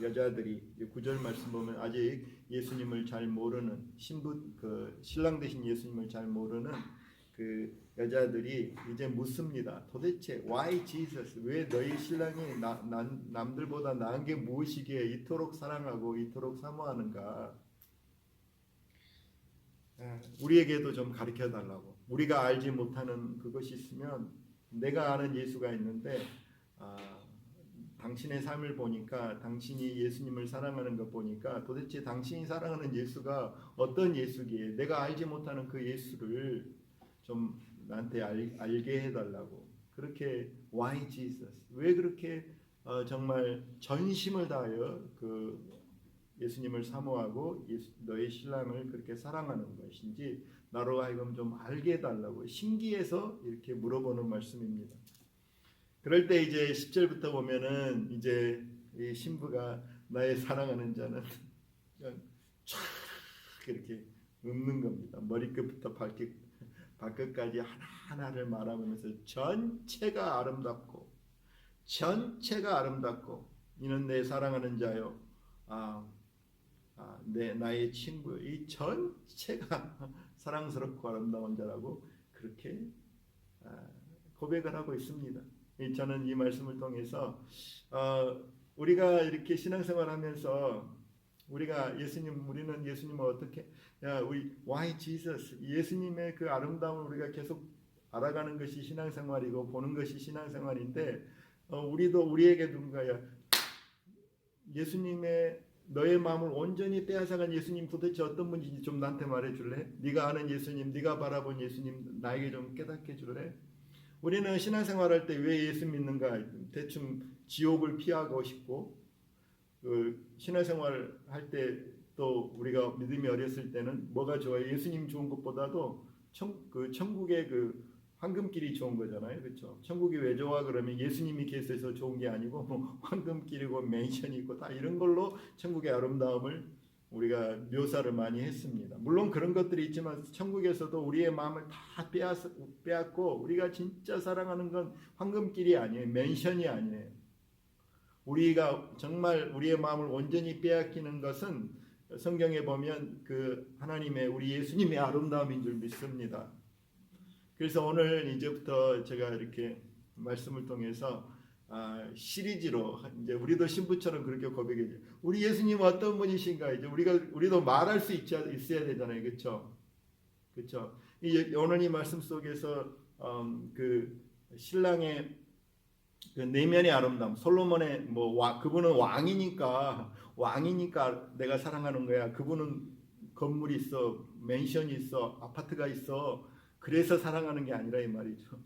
여자들이 9절 말씀 보면 아직 예수님을 잘 모르는 신부 그 신랑 되신 예수님을 잘 모르는 그 여자들이 이제 묻습니다. 도대체 why Jesus? 왜 너희 신랑이 남들보다 나은 게 무엇이기에 이토록 사랑하고 이토록 사모하는가? 우리에게도 좀 가르쳐 달라고. 우리가 알지 못하는 그것이 있으면 내가 아는 예수가 있는데 당신의 삶을 보니까 당신이 예수님을 사랑하는 것 보니까 도대체 당신이 사랑하는 예수가 어떤 예수기에 내가 알지 못하는 그 예수를 좀 나한테 알게 해달라고. 그렇게 why Jesus? 왜 그렇게 정말 전심을 다하여 그 예수님을 사모하고 너의 신랑을 그렇게 사랑하는 것인지 나로 하여금 좀 알게 해달라고 신기해서 이렇게 물어보는 말씀입니다. 그럴 때 이제 10절부터 보면은 이제 이 신부가 나의 사랑하는 자는 쫙 이렇게 읊는 겁니다. 머리끝부터 발끝까지 하나하나를 말하면서 전체가 아름답고 이는 내 사랑하는 자요. 나의 친구. 이 전체가 사랑스럽고 아름다운 자라고 그렇게 고백을 하고 있습니다. 저는 이 말씀을 통해서 우리가 이렇게 신앙생활하면서 우리는 예수님을 어떻게 우리 why Jesus 예수님의 그 아름다움을 우리가 계속 알아가는 것이 신앙생활이고 보는 것이 신앙생활인데 우리도 우리에게 누군가야 예수님의 너의 마음을 온전히 빼앗아간 예수님 도대체 어떤 분인지 좀 나한테 말해줄래? 네가 아는 예수님, 네가 바라본 예수님 나에게 좀 깨닫게 해줄래? 우리는 신앙생활할 때 왜 예수 믿는가? 대충 지옥을 피하고 싶고 신앙생활 할 때 또 우리가 믿음이 어렸을 때는 뭐가 좋아요? 예수님 좋은 것보다도 천국의 그 황금길이 좋은 거잖아요, 그렇죠? 천국이 왜 좋아? 그러면 예수님이 계셔서 좋은 게 아니고 황금길이고 맨션이 있고 다 이런 걸로 천국의 아름다움을 우리가 묘사를 많이 했습니다. 물론 그런 것들이 있지만 천국에서도 우리의 마음을 다 빼앗고 우리가 진짜 사랑하는 건 황금길이 아니에요, 맨션이 아니에요. 우리가 정말 우리의 마음을 온전히 빼앗기는 것은 성경에 보면 그 하나님의 우리 예수님의 아름다움인 줄 믿습니다. 그래서 오늘 이제부터 제가 이렇게 말씀을 통해서 시리즈로 이제 우리도 신부처럼 그렇게 고백해요. 우리 예수님 어떤 분이신가 이제 우리도 말할 수 있어야 되잖아요, 그렇죠? 그렇죠? 오늘 이 말씀 속에서 그 신랑의 그 내면의 아름다움, 솔로몬의 그분은 왕이니까 내가 사랑하는 거야. 그분은 건물이 있어, 맨션이 있어, 아파트가 있어. 그래서 사랑하는 게 아니라 이 말이죠.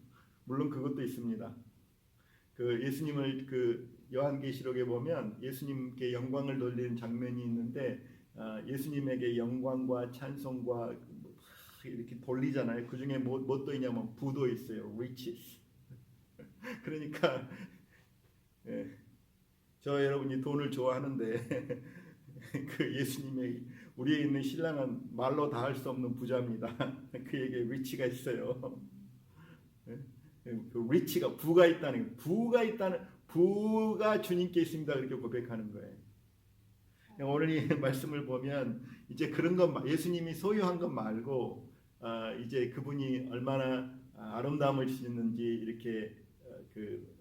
물론 그것도 있습니다. 그 예수님을 그 요한계시록에 보면 예수님께 영광을 돌리는 장면이 있는데 예수님에게 영광과 찬송과 이렇게 돌리잖아요. 그 중에 뭣도 있냐면 부도 있어요. riches. 그러니까 저 여러분이 돈을 좋아하는데 그 예수님의 우리에 있는 신랑은 말로 다 할 수 없는 부자입니다. 그에게 리치가 있어요. 그 리치가 부가 주님께 있습니다. 그렇게 고백하는 거예요. 오늘 이 말씀을 보면 이제 그런 것 예수님이 소유한 것 말고 이제 그분이 얼마나 아름다움을 주시는지 이렇게 그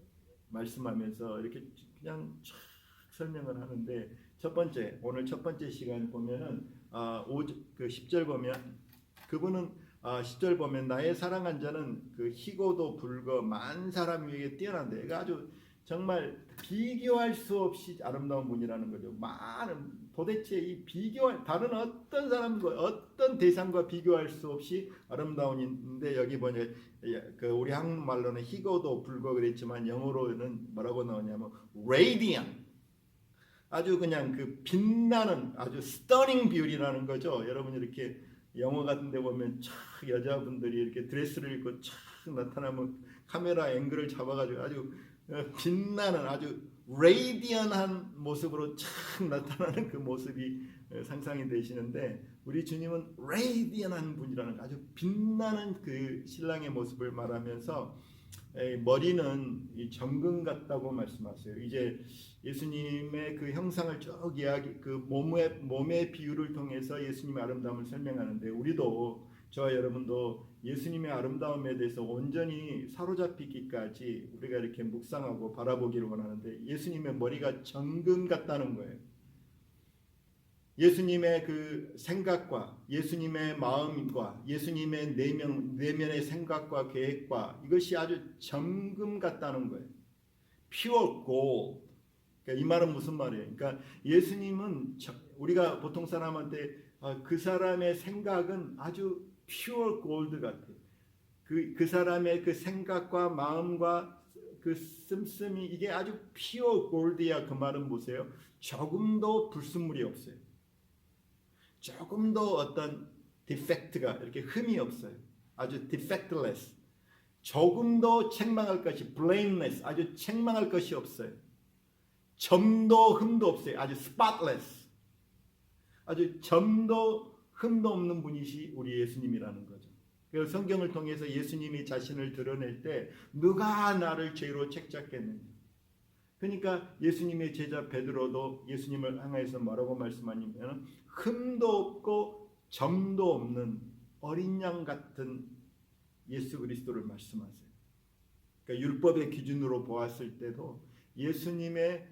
말씀하면서 이렇게 그냥 쫙 설명을 하는데 오늘 첫 번째 시간 보면은 그 10절 보면 그분은 10절 보면 나의 사랑한 자는 그 희고도 불거 만 사람 위에 뛰어난데 그러니까 아주 정말 비교할 수 없이 아름다운 분이라는 거죠. 많은 도대체 이 다른 어떤 사람과 어떤 대상과 비교할 수 없이 아름다운인데 여기 보니 그 우리 한국말로는 희고도 불거 그랬지만 영어로는 뭐라고 나오냐면 radiant 아주 그냥 그 빛나는 아주 stunning beauty라는 거죠. 여러분 이렇게 영화 같은 데 보면 촥 여자분들이 이렇게 드레스를 입고 촥 나타나면 카메라 앵글을 잡아가지고 아주 빛나는 아주 레이디언한 모습으로 촥 나타나는 그 모습이 상상이 되시는데 우리 주님은 레이디언한 분이라는 아주 빛나는 그 신랑의 모습을 말하면서 머리는 이 정금 같다고 말씀하세요. 이제 예수님의 그 형상을 쭉 이야기, 그 몸의 비유를 통해서 예수님의 아름다움을 설명하는데, 우리도 저와 여러분도 예수님의 아름다움에 대해서 온전히 사로잡히기까지 우리가 이렇게 묵상하고 바라보기를 원하는데, 예수님의 머리가 정금 같다는 거예요. 예수님의 그 생각과 예수님의 마음과 예수님의 내면의 생각과 계획과 이것이 아주 정금 같다는 거예요. pure gold. 그러니까 이 말은 무슨 말이에요? 그러니까 예수님은 우리가 보통 사람한테 그 사람의 생각은 아주 pure gold 같아요. 그 사람의 그 생각과 마음과 그 씀씀이 이게 아주 pure gold야. 그 말은 보세요. 조금도 불순물이 없어요. 조금도 어떤 디펙트가 이렇게 흠이 없어요. 아주 defectless. 조금도 책망할 것이 blameless. 아주 책망할 것이 없어요. 점도 흠도 없어요. 아주 spotless. 아주 점도 흠도 없는 분이시 우리 예수님이라는 거죠. 그래서 성경을 통해서 예수님이 자신을 드러낼 때 누가 나를 죄로 책잡겠느냐. 그러니까 예수님의 제자 베드로도 예수님을 향해서 뭐라고 말씀하냐면 흠도 없고 점도 없는 어린 양 같은 예수 그리스도를 말씀하세요. 그러니까 율법의 기준으로 보았을 때도 예수님의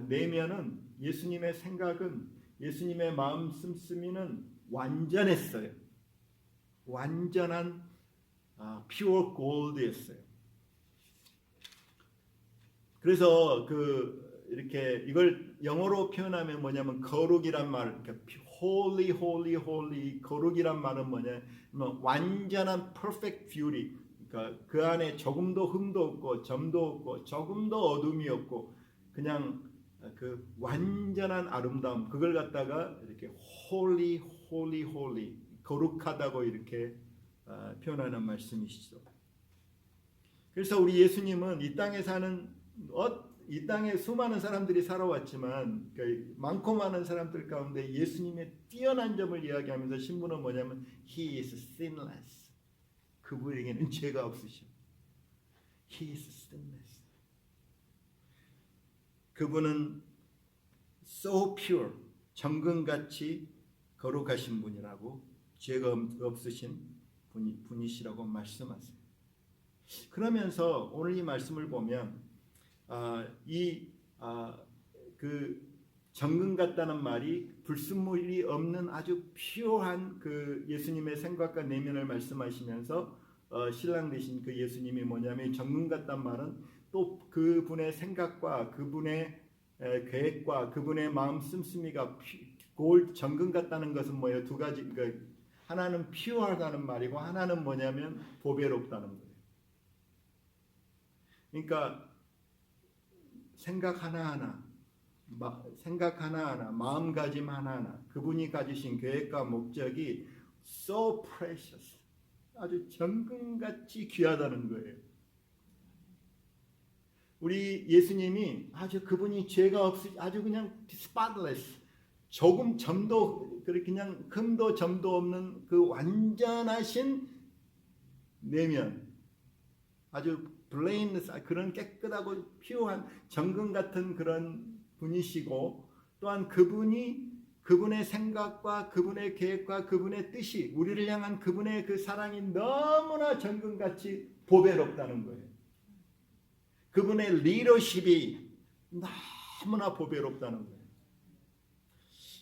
내면은, 예수님의 생각은, 예수님의 마음 씀씀이는 완전했어요. 완전한 pure gold였어요. 그래서 이렇게 이걸 영어로 표현하면 뭐냐면 거룩이란 말, 그러니까 holy, holy, holy. 거룩이란 말은 뭐냐면 완전한 perfect beauty. 그러니까 그 안에 조금도 흠도 없고 점도 없고 조금도 어둠이 없고 그냥 그 완전한 아름다움, 그걸 갖다가 이렇게 holy, holy, holy, 거룩하다고 이렇게 표현하는 말씀이시죠. 그래서 우리 예수님은 이 땅에 사는 이 땅에 수많은 사람들이 살아왔지만 많고 많은 사람들 가운데 예수님의 뛰어난 점을 이야기하면서 신부는 뭐냐면 He is sinless. 그분에게는 죄가 없으셔. He is sinless. 그분은 so pure, 정금같이 거룩하신 분이라고, 죄가 없으신 분이시라고 말씀하세요. 그러면서 오늘 이 말씀을 보면 그 정금 같다는 말이 불순물이 없는 아주 피요한 그 예수님의 생각과 내면을 말씀하시면서 신랑 되신 그 예수님이 뭐냐면 정금 같다는 말은 또 그분의 생각과 그분의 계획과 그분의 마음 씀씀이가 정금 같다는 것은 뭐예요? 두 가지. 그러니까 하나는 피요하다는 말이고 하나는 뭐냐면 보배롭다는 거예요. 그러니까 생각 하나하나, 마음가짐 하나하나, 그분이 가지신 계획과 목적이 so precious, 아주 정금같이 귀하다는 거예요. 우리 예수님이 아주 그분이 죄가 없으, 아주 그냥 spotless, 조금 점도, 그냥 흠도 점도 없는 그 완전하신 내면, 아주 blameless, 그런 깨끗하고 피요한 정금 같은 그런 분이시고, 또한 그분의 생각과 그분의 계획과 그분의 뜻이, 우리를 향한 그분의 그 사랑이 너무나 정금같이 보배롭다는 거예요. 그분의 리더십이 너무나 보배롭다는 거예요.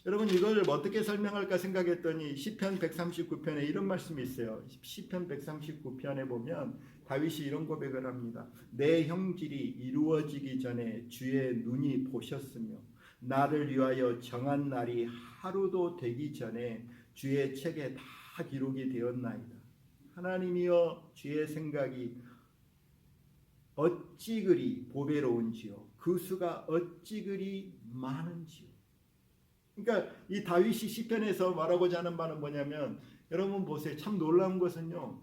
여러분, 이걸 어떻게 설명할까 생각했더니 시편 139편에 이런 말씀이 있어요. 시편 139편에 보면 다윗이 이런 고백을 합니다. 내 형질이 이루어지기 전에 주의 눈이 보셨으며 나를 위하여 정한 날이 하루도 되기 전에 주의 책에 다 기록이 되었나이다. 하나님이여, 주의 생각이 어찌 그리 보배로운지요, 그 수가 어찌 그리 많은지요. 그러니까 이 다윗이 시편에서 말하고자 하는 바는 뭐냐면, 여러분 보세요. 참 놀라운 것은요,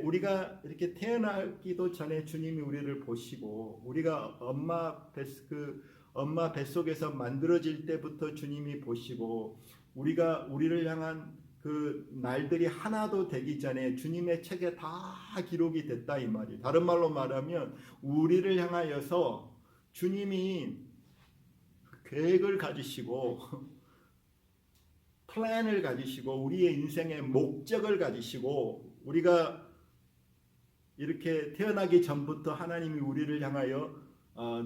우리가 이렇게 태어나기도 전에 주님이 우리를 보시고, 우리가 엄마 뱃속에서 만들어질 때부터 주님이 보시고, 우리를 향한 그 날들이 하나도 되기 전에 주님의 책에 다 기록이 됐다 이 말이에요. 다른 말로 말하면 우리를 향하여서 주님이 계획을 가지시고 플랜을 가지시고 우리의 인생의 목적을 가지시고 우리가 이렇게 태어나기 전부터 하나님이 우리를 향하여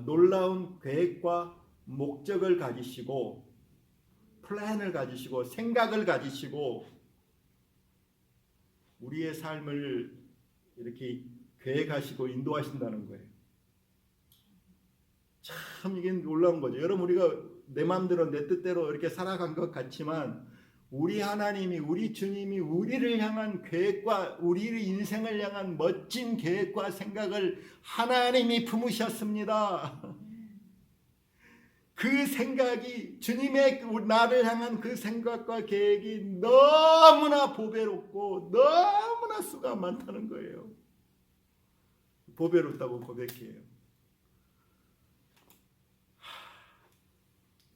놀라운 계획과 목적을 가지시고 플랜을 가지시고 생각을 가지시고 우리의 삶을 이렇게 계획하시고 인도하신다는 거예요. 참 이게 놀라운 거죠. 여러분 우리가 내 마음대로 내 뜻대로 이렇게 살아간 것 같지만 우리 하나님이 우리 주님이 우리를 향한 계획과 우리의 인생을 향한 멋진 계획과 생각을 하나님이 품으셨습니다. 그 생각이 주님의 나를 향한 그 생각과 계획이 너무나 보배롭고 너무나 수가 많다는 거예요. 보배롭다고 고백해요.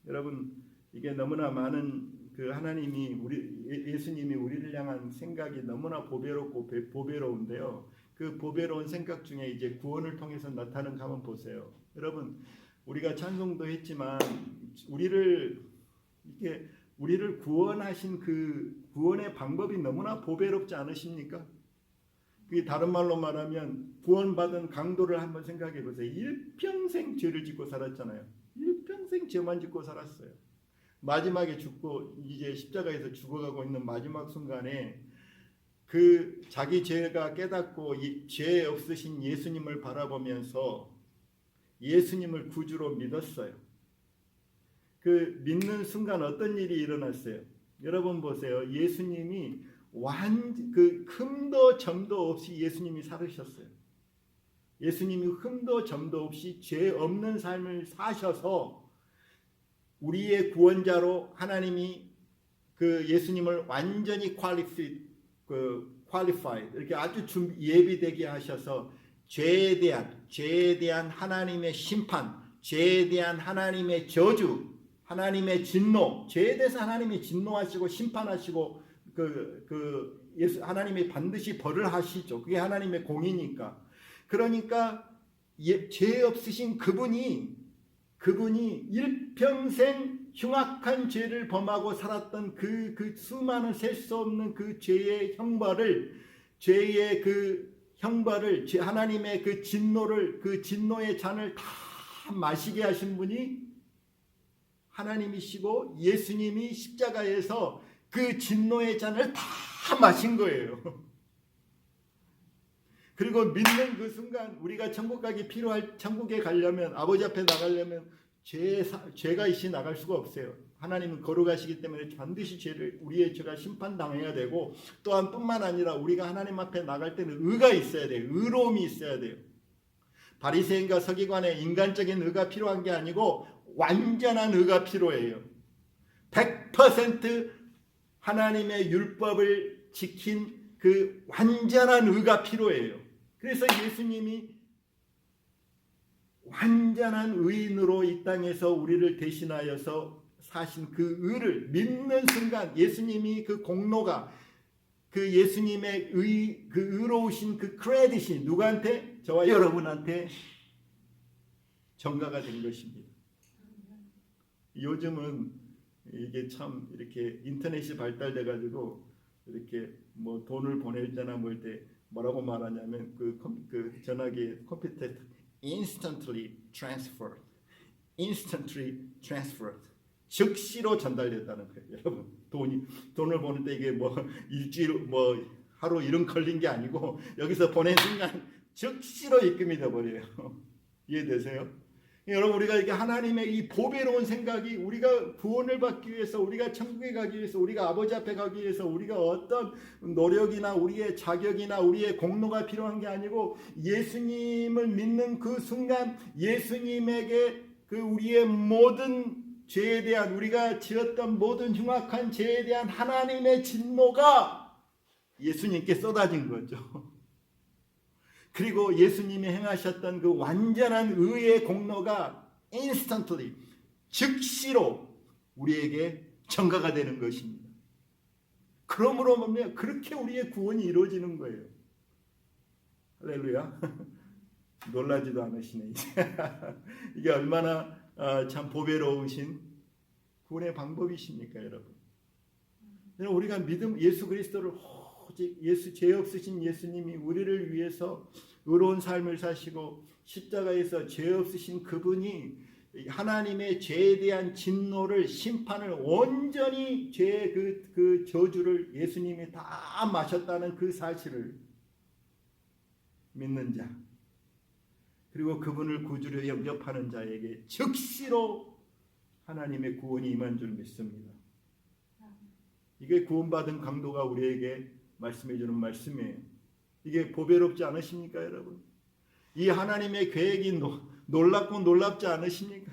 여러분 이게 너무나 많은 그 하나님이 예수님이 우리를 향한 생각이 너무나 보배롭고 보배로운데요. 그 보배로운 생각 중에 이제 구원을 통해서 나타나는 거 한번 보세요. 여러분 우리가 찬송도 했지만 우리를 구원하신 그 구원의 방법이 너무나 보배롭지 않으십니까? 그게 다른 말로 말하면 구원받은 강도를 한번 생각해 보세요. 일평생 죄를 짓고 살았잖아요. 일평생 죄만 짓고 살았어요. 마지막에 죽고 이제 십자가에서 죽어가고 있는 마지막 순간에 그 자기 죄가 깨닫고 죄 없으신 예수님을 바라보면서 예수님을 구주로 믿었어요. 그 믿는 순간 어떤 일이 일어났어요? 여러분 보세요. 예수님이 그 흠도 점도 없이 예수님이 살으셨어요. 예수님이 흠도 점도 없이 죄 없는 삶을 사셔서 우리의 구원자로 하나님이 그 예수님을 완전히 qualified 이렇게 아주 예비되게 하셔서 죄에 대한 하나님의 심판, 죄에 대한 하나님의 저주, 하나님의 진노, 죄에 대해서 하나님이 진노하시고 심판하시고 하나님이 반드시 벌을 하시죠. 그게 하나님의 공이니까. 그러니까 죄 없으신 그분이 일평생 흉악한 죄를 범하고 살았던 그 수많은 셀 수 없는 그 죄의 형벌을 하나님의 그 진노의 잔을 다 마시게 하신 분이 하나님이시고 예수님이 십자가에서 그 진노의 잔을 다 마신 거예요. 그리고 믿는 그 순간 우리가 천국에 가려면 아버지 앞에 나가려면 죄가 있이 나갈 수가 없어요. 하나님은 거룩하시기 때문에 반드시 우리의 죄가 심판당해야 되고 또한 뿐만 아니라 우리가 하나님 앞에 나갈 때는 의가 있어야 돼요. 의로움이 있어야 돼요. 바리새인과 서기관의 인간적인 의가 필요한 게 아니고 완전한 의가 필요해요. 100% 하나님의 율법을 지킨 그 완전한 의가 필요해요. 그래서 예수님이 완전한 의인으로 이 땅에서 우리를 대신하여서 사신 그 의를 믿는 순간 예수님이 그 공로가 그 예수님의 그 의로우신 그 크레딧이 누구한테? 저와 여러분한테 전가가 된 것입니다. 요즘은 이게 참 이렇게 인터넷이 발달돼 가지고 이렇게 뭐 돈을 보낼 때나 뭘 때 뭐라고 말하냐면 그 전화기 컴퓨터에 instantly transferred 즉시로 전달됐다는 거예요. 여러분 돈을 보는데 이게 뭐 일주일 뭐 하루 이름 걸린 게 아니고 여기서 보낸 순간 즉시로 입금이 돼 버려요. 이해되세요? 여러분 우리가 이렇게 하나님의 이 보배로운 생각이 우리가 구원을 받기 위해서 우리가 천국에 가기 위해서 우리가 아버지 앞에 가기 위해서 우리가 어떤 노력이나 우리의 자격이나 우리의 공로가 필요한 게 아니고 예수님을 믿는 그 순간 예수님에게 그 우리의 모든 죄에 대한 우리가 지었던 모든 흉악한 죄에 대한 하나님의 진노가 예수님께 쏟아진 거죠. 그리고 예수님이 행하셨던 그 완전한 의의 공로가 instantly 즉시로 우리에게 전가가 되는 것입니다. 그러므로 보면 그렇게 우리의 구원이 이루어지는 거예요. 할렐루야. 놀라지도 않으시네. 이게 얼마나 참 보배로우신 구원의 방법이십니까, 여러분? 우리가 믿음 예수 그리스도를 오직 죄 없으신 예수님이 우리를 위해서 의로운 삶을 사시고 십자가에서 죄 없으신 그분이 하나님의 죄에 대한 진노를 심판을 온전히 죄의 그 저주를 예수님이 다 마셨다는 그 사실을 믿는 자, 그리고 그분을 구주로 영접하는 자에게 즉시로 하나님의 구원이 임한 줄 믿습니다. 이게 구원받은 강도가 우리에게 말씀해 주는 말씀이에요. 이게 보배롭지 않으십니까, 여러분? 이 하나님의 계획이 놀랍고 놀랍지 않으십니까?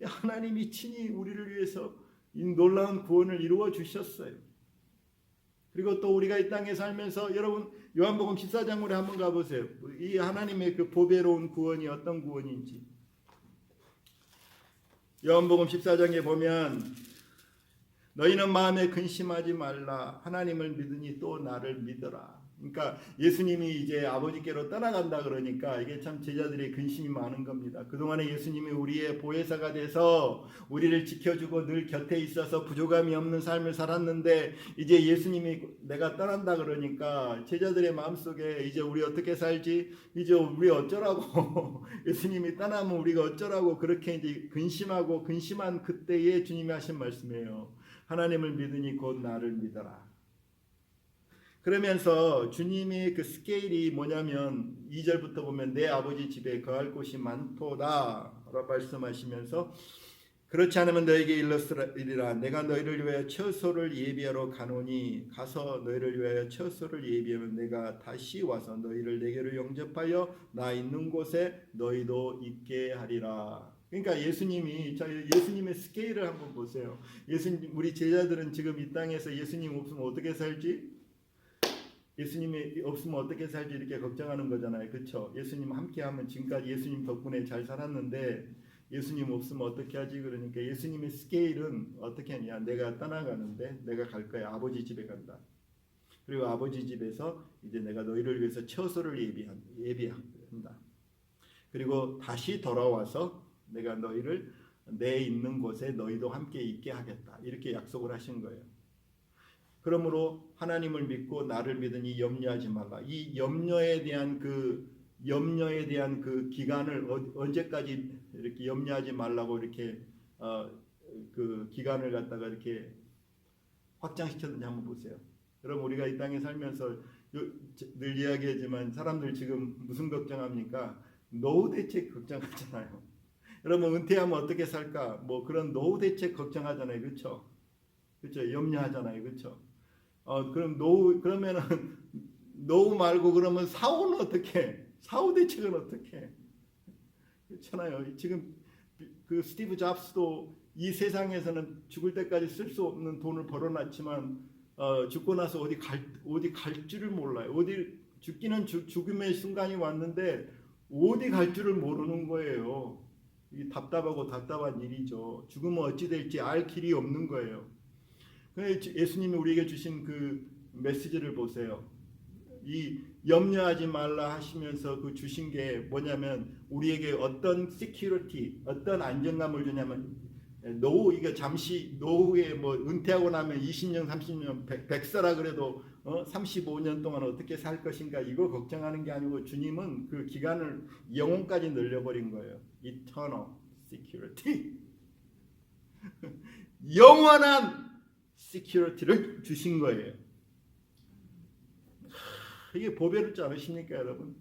하나님이 친히 우리를 위해서 이 놀라운 구원을 이루어 주셨어요. 그리고 또 우리가 이 땅에 살면서 여러분 요한복음 14장으로 한번 가보세요. 이 하나님의 그 보배로운 구원이 어떤 구원인지. 요한복음 14장에 보면 너희는 마음에 근심하지 말라. 하나님을 믿으니 또 나를 믿어라. 그러니까 예수님이 이제 아버지께로 떠나간다 그러니까 이게 참 제자들의 근심이 많은 겁니다. 그동안에 예수님이 우리의 보혜사가 돼서 우리를 지켜주고 늘 곁에 있어서 부족함이 없는 삶을 살았는데 이제 예수님이 내가 떠난다 그러니까 제자들의 마음속에 이제 우리 어떻게 살지? 이제 우리 어쩌라고? 예수님이 떠나면 우리가 어쩌라고? 그렇게 이제 근심하고 근심한 그때에 주님이 하신 말씀이에요. 하나님을 믿으니 곧 나를 믿어라. 그러면서 주님의 그 스케일이 뭐냐면 2절부터 보면 내 아버지 집에 거할 곳이 많도다 라고 말씀하시면서 그렇지 않으면 너에게 일러스리라. 내가 너희를 위하여 처소를 예비하러 가노니 가서 너희를 위하여 처소를 예비하면 내가 다시 와서 너희를 내게로 영접하여 나 있는 곳에 너희도 있게 하리라. 그러니까 예수님의 스케일을 한번 보세요. 우리 제자들은 지금 이 땅에서 예수님 없으면 어떻게 살지? 예수님이 없으면 어떻게 살지 이렇게 걱정하는 거잖아요. 그렇죠? 예수님 함께하면 지금까지 예수님 덕분에 잘 살았는데 예수님 없으면 어떻게 하지? 그러니까 예수님의 스케일은 어떻게 하냐? 내가 떠나가는데 내가 갈 거야. 아버지 집에 간다. 그리고 아버지 집에서 이제 내가 너희를 위해서 처소를 예비한다. 그리고 다시 돌아와서 내가 너희를 내 있는 곳에 너희도 함께 있게 하겠다. 이렇게 약속을 하신 거예요. 그러므로 하나님을 믿고 나를 믿으니 염려하지 말라. 이 염려에 대한 그 기간을 언제까지 이렇게 염려하지 말라고 이렇게 그 기간을 갖다가 이렇게 확장시켰는지 한번 보세요. 여러분 우리가 이 땅에 살면서 늘 이야기하지만 사람들 지금 무슨 걱정합니까? 노후 대책 걱정하잖아요. 여러분 은퇴하면 어떻게 살까? 뭐 그런 노후 대책 걱정하잖아요. 그렇죠? 그렇죠? 염려하잖아요. 그렇죠? 그러면은 노후 말고 그러면 사후는 어떻게? 사후 대책은 어떻게? 그렇잖아요. 지금 그 스티브 잡스도 이 세상에서는 죽을 때까지 쓸 수 없는 돈을 벌어놨지만 죽고 나서 어디 갈 줄을 몰라요. 죽음의 순간이 왔는데 어디 갈 줄을 모르는 거예요. 이 답답한 일이죠. 죽으면 어찌 될지 알 길이 없는 거예요. 예수님이 우리에게 주신 그 메시지를 보세요. 이 염려하지 말라 하시면서 그 주신 게 뭐냐면 우리에게 어떤 시큐리티, 어떤 안정감을 주냐면 이게 잠시 노후에 뭐 은퇴하고 나면 20년, 30년, 100세라 그래도 35년 동안 어떻게 살 것인가 이거 걱정하는 게 아니고 주님은 그 기간을 영혼까지 늘려버린 거예요. Eternal security. 영원한 security를 주신 거예요. 이게 보배롭지 않으십니까, 여러분?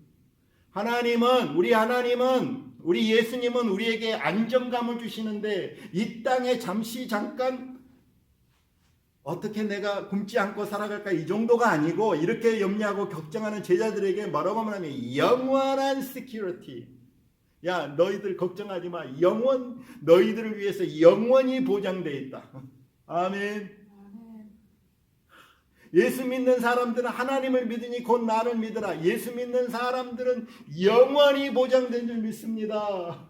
우리 예수님은 우리에게 안정감을 주시는데 이 땅에 잠깐 어떻게 내가 굶지 않고 살아갈까 이 정도가 아니고 이렇게 염려하고 걱정하는 제자들에게 뭐라고 하면 영원한 시큐리티. 야, 너희들 걱정하지 마. 너희들을 위해서 영원히 보장되어 있다. 아멘. 예수 믿는 사람들은 하나님을 믿으니 곧 나를 믿으라. 예수 믿는 사람들은 영원히 보장된 줄 믿습니다.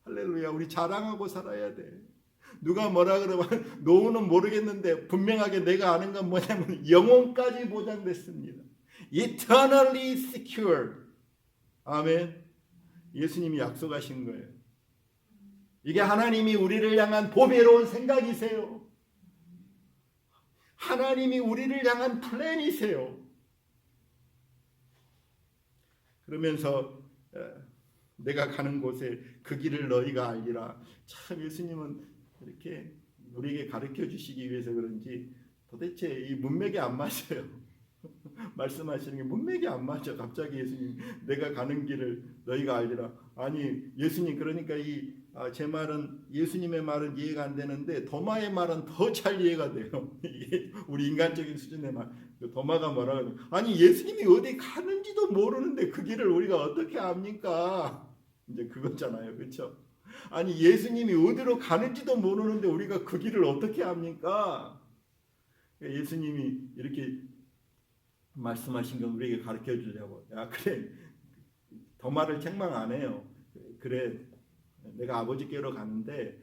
할렐루야. 우리 자랑하고 살아야 돼. 누가 뭐라 그러면 노후는 모르겠는데 분명하게 내가 아는 건 뭐냐면 영혼까지 보장됐습니다. Eternally secure. 아멘. 예수님이 약속하신 거예요. 이게 하나님이 우리를 향한 보배로운 생각이세요. 하나님이 우리를 향한 플랜이세요. 그러면서 내가 가는 곳에 그 길을 너희가 알리라. 참 예수님은 이렇게 우리에게 가르쳐 주시기 위해서 그런지 도대체 이 문맥이 안 맞아요. 말씀하시는 게 문맥이 안 맞아. 갑자기 예수님 내가 가는 길을 너희가 알리라. 아니 예수님 그러니까 제 말은 예수님의 말은 이해가 안 되는데 도마의 말은 더 잘 이해가 돼요. 이게 우리 인간적인 수준의 말. 도마가 뭐라 그러냐. 아니 예수님이 어디 가는지도 모르는데 그 길을 우리가 어떻게 압니까? 이제 그거잖아요. 그렇죠? 아니 예수님이 어디로 가는지도 모르는데 우리가 그 길을 어떻게 압니까? 예수님이 이렇게 말씀하신 건 우리에게 가르쳐 주려고. 야 그래 도마를 책망 안 해요. 그래 내가 아버지께로 가는데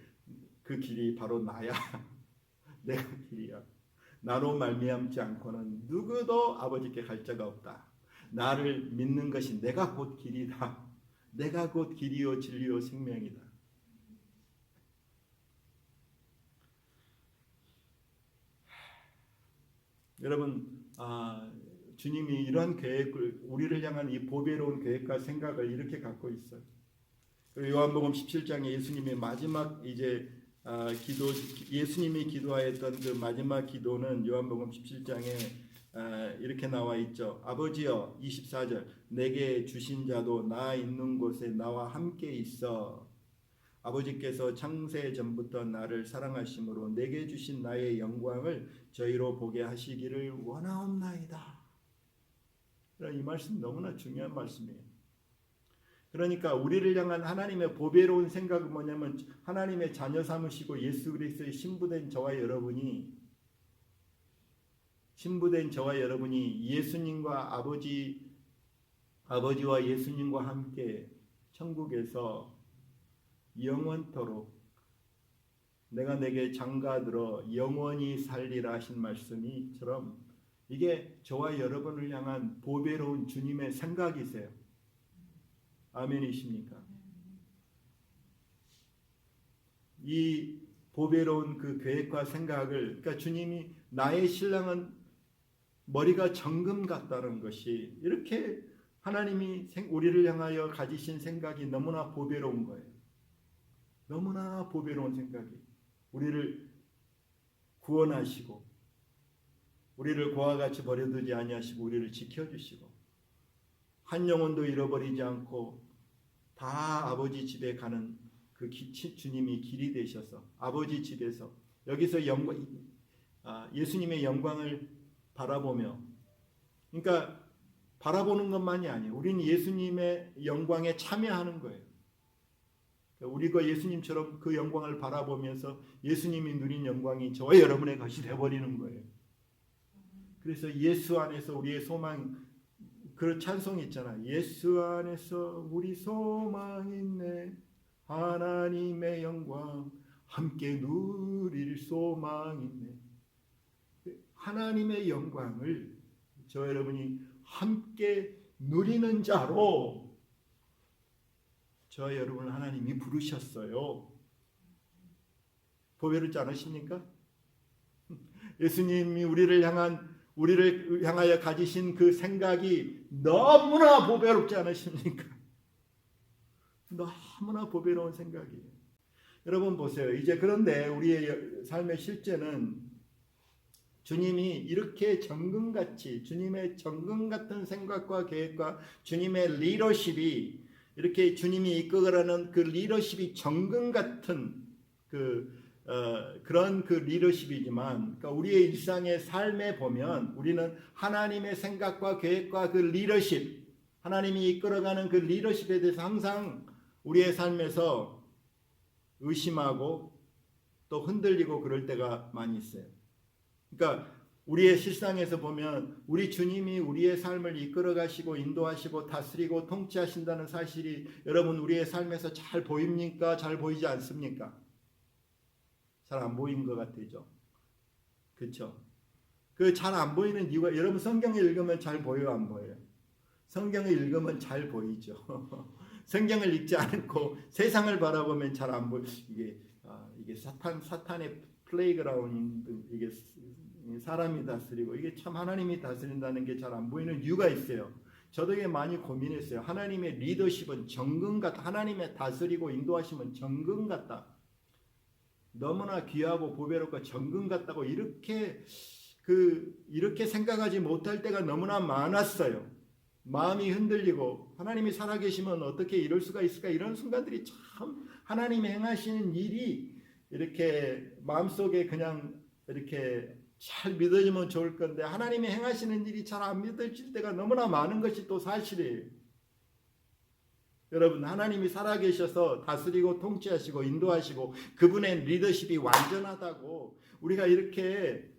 그 길이 바로 나야. 내가 길이야. 나로 말미암지 않고는 누구도 아버지께 갈 자가 없다. 나를 믿는 것이 내가 곧 길이다. 내가 곧 길이요 진리요 생명이다. 여러분 주님이 이런 계획을 우리를 향한 이 보배로운 계획과 생각을 이렇게 갖고 있어요. 요한복음 17장에 예수님의 마지막 이제 기도 예수님이 기도하였던 그 마지막 기도는 요한복음 17장에 이렇게 나와 있죠. 아버지여 24절 내게 주신 자도 나 있는 곳에 나와 함께 있어. 아버지께서 창세 전부터 나를 사랑하심으로 내게 주신 나의 영광을 저희로 보게 하시기를 원하옵나이다. 이 말씀 너무나 중요한 말씀이에요. 그러니까 우리를 향한 하나님의 보배로운 생각은 뭐냐면 하나님의 자녀 삼으시고 예수 그리스도의 신부된 저와 여러분이 예수님과 아버지와 예수님과 함께 천국에서 영원토록 내가 내게 장가들어 영원히 살리라 하신 말씀이처럼 이게 저와 여러분을 향한 보배로운 주님의 생각이세요. 아멘이십니까? 이 보배로운 그 계획과 생각을 그러니까 주님이 나의 신랑은 머리가 정금 같다는 것이 이렇게 하나님이 우리를 향하여 가지신 생각이 너무나 보배로운 거예요. 너무나 보배로운 생각이 우리를 구원하시고 우리를 고와 같이 버려두지 아니하시고 우리를 지켜주시고 한 영혼도 잃어버리지 않고 다 아버지 집에 가는 그 주님이 길이 되셔서 아버지 집에서 여기서 예수님의 영광을 바라보며 그러니까 바라보는 것만이 아니에요. 우리는 예수님의 영광에 참여하는 거예요. 우리가 예수님처럼 그 영광을 바라보면서 예수님이 누린 영광이 저와 여러분의 것이 되어버리는 거예요. 그래서 예수 안에서 우리의 소망 그 찬송이 있잖아. 예수 안에서 우리 소망 있네. 하나님의 영광 함께 누릴 소망 있네. 하나님의 영광을 저 여러분이 함께 누리는 자로 저 여러분을 하나님이 부르셨어요. 보배롭지 않으십니까? 예수님이 우리를 향하여 가지신 그 생각이 너무나 보배롭지 않으십니까? 너무나 보배로운 생각이에요. 여러분 보세요. 이제 그런데 우리의 삶의 실제는 주님이 이렇게 정금같이 주님의 정금 같은 생각과 계획과 주님의 리더십이 이렇게 주님이 이끌어가는 그 리더십이 정금 같은 그런 그 리더십이지만 그러니까 우리의 일상의 삶에 보면 우리는 하나님의 생각과 계획과 그 리더십 하나님이 이끌어가는 그 리더십에 대해서 항상 우리의 삶에서 의심하고 또 흔들리고 그럴 때가 많이 있어요. 그러니까 우리의 실상에서 보면 우리 주님이 우리의 삶을 이끌어 가시고 인도하시고 다스리고 통치하신다는 사실이 여러분 우리의 삶에서 잘 보입니까? 잘 보이지 않습니까? 잘 안 보이는 것 같죠. 그렇죠? 그 잘 안 보이는 이유가 여러분 성경을 읽으면 잘 보여요, 안 보여요? 성경을 읽으면 잘 보이죠. 성경을 읽지 않고 세상을 바라보면 잘 안 보여. 이게 사탄의 플레이그라운드, 이게 사람이 다스리고 이게 참 하나님이 다스린다는 게 잘 안 보이는 이유가 있어요. 저도 이게 많이 고민했어요. 하나님의 리더십은 정금 같다. 하나님의 다스리고 인도하심은 정금 같다. 너무나 귀하고 보배롭고 정금 같다고 이렇게 생각하지 못할 때가 너무나 많았어요. 마음이 흔들리고 하나님이 살아계시면 어떻게 이럴 수가 있을까, 이런 순간들이 참 하나님이 행하시는 일이 이렇게 마음속에 그냥 이렇게 잘 믿어지면 좋을 건데 하나님이 행하시는 일이 잘 안 믿어질 때가 너무나 많은 것이 또 사실이에요. 여러분, 하나님이 살아계셔서 다스리고 통치하시고 인도하시고 그분의 리더십이 완전하다고 우리가 이렇게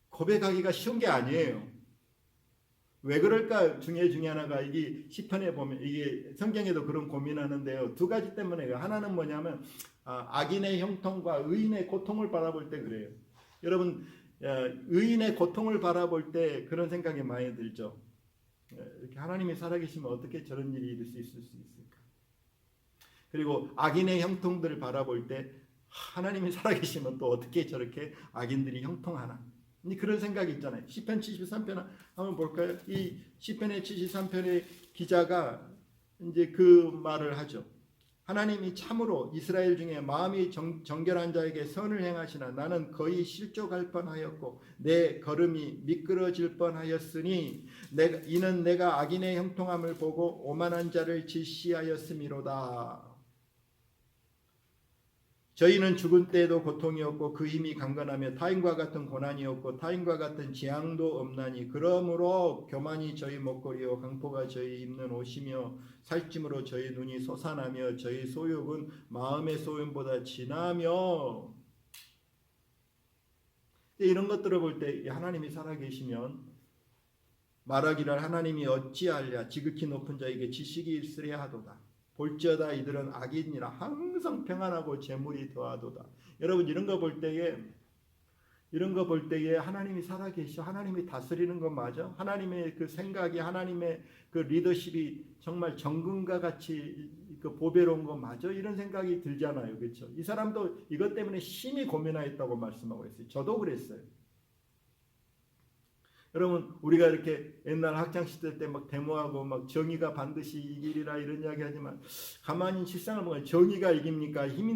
고백하기가 쉬운 게 아니에요. 왜 그럴까 중에 하나가 이게 시편에 보면 이게 성경에도 그런 고민하는데요. 두 가지 때문에 하나는 뭐냐면 악인의 형통과 의인의 고통을 바라볼 때 그래요. 여러분, 의인의 고통을 바라볼 때 그런 생각이 많이 들죠. 이렇게 하나님이 살아계시면 어떻게 저런 일이 있을 수 있을까? 그리고 악인의 형통들을 바라볼 때 하나님이 살아계시면 또 어떻게 저렇게 악인들이 형통하나? 그런 생각이 있잖아요. 시편 73편 한번 볼까요? 이 시편의 73편의 기자가 이제 그 말을 하죠. 하나님이 참으로 이스라엘 중에 마음이 정결한 자에게 선을 행하시나 나는 거의 실족할 뻔하였고 내 걸음이 미끄러질 뻔하였으니 이는 내가 악인의 형통함을 보고 오만한 자를 질시하였음이로다. 저희는 죽은 때에도 고통이었고 그 힘이 강건하며 타인과 같은 고난이었고 타인과 같은 재앙도 없나니 그러므로 교만이 저희 목걸이요 강포가 저희 입는 옷이며 살찜으로 저희 눈이 솟아나며 저희 소욕은 마음의 소용보다 진하며. 이런 것들을 볼 때 하나님이 살아계시면 말하기를 하나님이 어찌하랴 지극히 높은 자에게 지식이 있으랴 하도다. 볼지어다 이들은 악인이라 항상 평안하고 재물이 더하도다. 여러분, 이런 거 볼 때에 하나님이 살아계셔, 하나님이 다스리는 건 맞아? 하나님의 그 생각이, 하나님의 그 리더십이 정말 정금과 같이 그 보배로운 건 맞아? 이런 생각이 들잖아요, 그렇죠? 이 사람도 이것 때문에 심히 고민하였다고 말씀하고 있어요. 저도 그랬어요. 여러분, 우리가 이렇게 옛날 학창 시절 때 막 데모하고 막 정의가 반드시 이기리라 이런 이야기 하지만 가만히 실상을 보면 정의가 이깁니까? 힘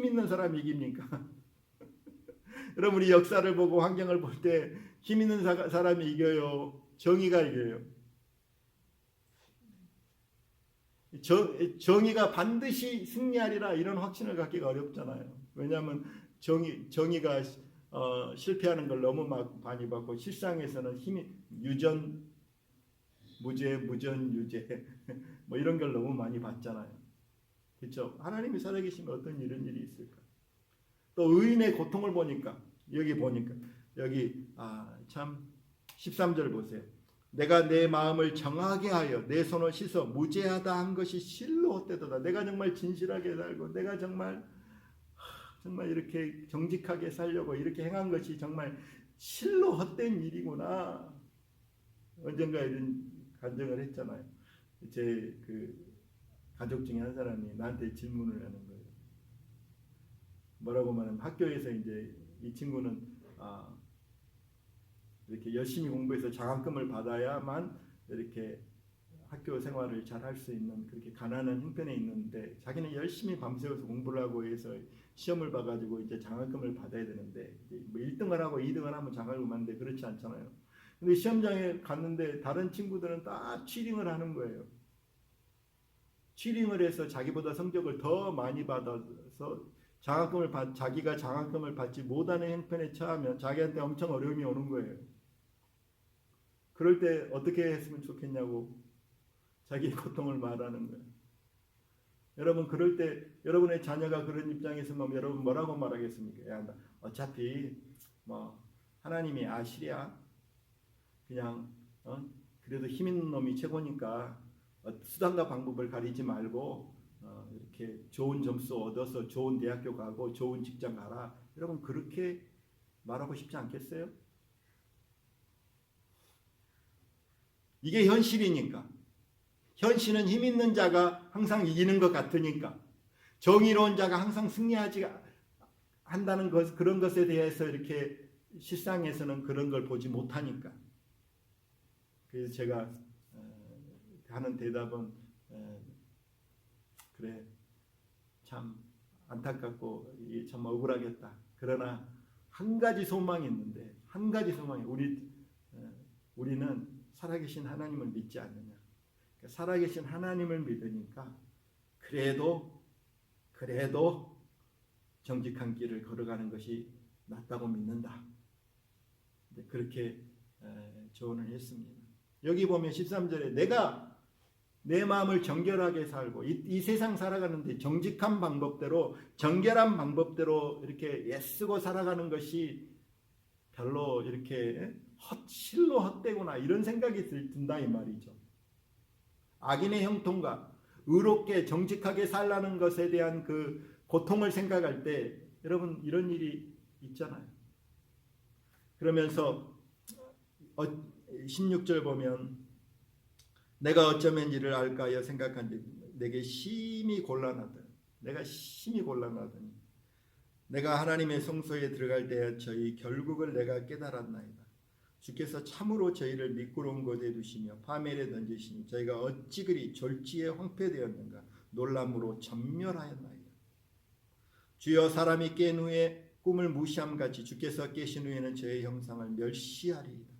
있는 사람이 이깁니까? 여러분, 우리 역사를 보고 환경을 볼 때 힘 있는 사람이 이겨요? 정의가 이겨요? 정의가 반드시 승리하리라 이런 확신을 갖기가 어렵잖아요. 왜냐하면 정의가 실패하는 걸 너무 많이 봤고 실상에서는 힘이 유전 무죄 무전 유죄 뭐 이런 걸 너무 많이 봤잖아요. 그렇죠? 하나님이 살아계시면 어떤 이런 일이 있을까? 또 의인의 고통을 보니까 여기 참 13절 보세요. 내가 내 마음을 정하게 하여 내 손을 씻어 무죄하다 한 것이 실로 헛되도다. 내가 정말 진실하게 살고 내가 정말 이렇게 정직하게 살려고 이렇게 행한 것이 정말 실로 헛된 일이구나. 언젠가 이런 간증을 했잖아요. 제 그 가족 중에 한 사람이 나한테 질문을 하는 거예요. 뭐라고 말하면 학교에서 이제 이 친구는 이렇게 열심히 공부해서 장학금을 받아야만 이렇게 학교 생활을 잘 할 수 있는 그렇게 가난한 형편에 있는데 자기는 열심히 밤새워서 공부를 하고 해서 시험을 봐가지고 이제 장학금을 받아야 되는데 뭐 1등을 하고 2등을 하면 장학금 받는데 그렇지 않잖아요. 근데 시험장에 갔는데 다른 친구들은 다 취링을 하는 거예요. 취링을 해서 자기보다 성적을 더 많이 받아서 자기가 장학금을 받지 못하는 형편에 처하면 자기한테 엄청 어려움이 오는 거예요. 그럴 때 어떻게 했으면 좋겠냐고 자기의 고통을 말하는 거예요. 여러분, 그럴 때 여러분의 자녀가 그런 입장에 있으면 여러분 뭐라고 말하겠습니까? 야, 어차피 뭐 하나님이 아시랴. 그냥 그래도 힘 있는 놈이 최고니까 수단과 방법을 가리지 말고 이렇게 좋은 점수 얻어서 좋은 대학교 가고 좋은 직장 가라. 여러분 그렇게 말하고 싶지 않겠어요? 이게 현실이니까. 현실은 힘 있는 자가 항상 이기는 것 같으니까. 정의로운 자가 항상 승리하지 한다는 것, 그런 것에 대해서 이렇게 실상에서는 그런 걸 보지 못하니까. 그래서 제가 하는 대답은 그래 참 안타깝고 이게 참 억울하겠다. 그러나 한 가지 소망이 있는데, 한 가지 소망이, 우리는 살아계신 하나님을 믿지 않느냐. 살아계신 하나님을 믿으니까 그래도 정직한 길을 걸어가는 것이 낫다고 믿는다. 그렇게 조언을 했습니다. 여기 보면 13절에 내가 내 마음을 정결하게 살고 이 세상 살아가는데 정직한 방법대로, 정결한 방법대로 이렇게 애쓰고 살아가는 것이 별로 이렇게 실로 헛되구나 이런 생각이 든다 이 말이죠. 악인의 형통과 의롭게 정직하게 살라는 것에 대한 그 고통을 생각할 때 여러분 이런 일이 있잖아요. 그러면서 16절 보면 내가 어쩌면 이를 알까 하여 생각한지 내게 심히 곤란하더니 내가 하나님의 성소에 들어갈 때에 저희 결국을 내가 깨달았나이다. 주께서 참으로 저희를 미끄러운 곳에 두시며 파멸에 던지시니 저희가 어찌 그리 졸지에 황폐되었는가 놀람으로 전멸하였나이다. 주여 사람이 깬 후에 꿈을 무시함같이 주께서 깨신 후에는 저의 형상을 멸시하리이다.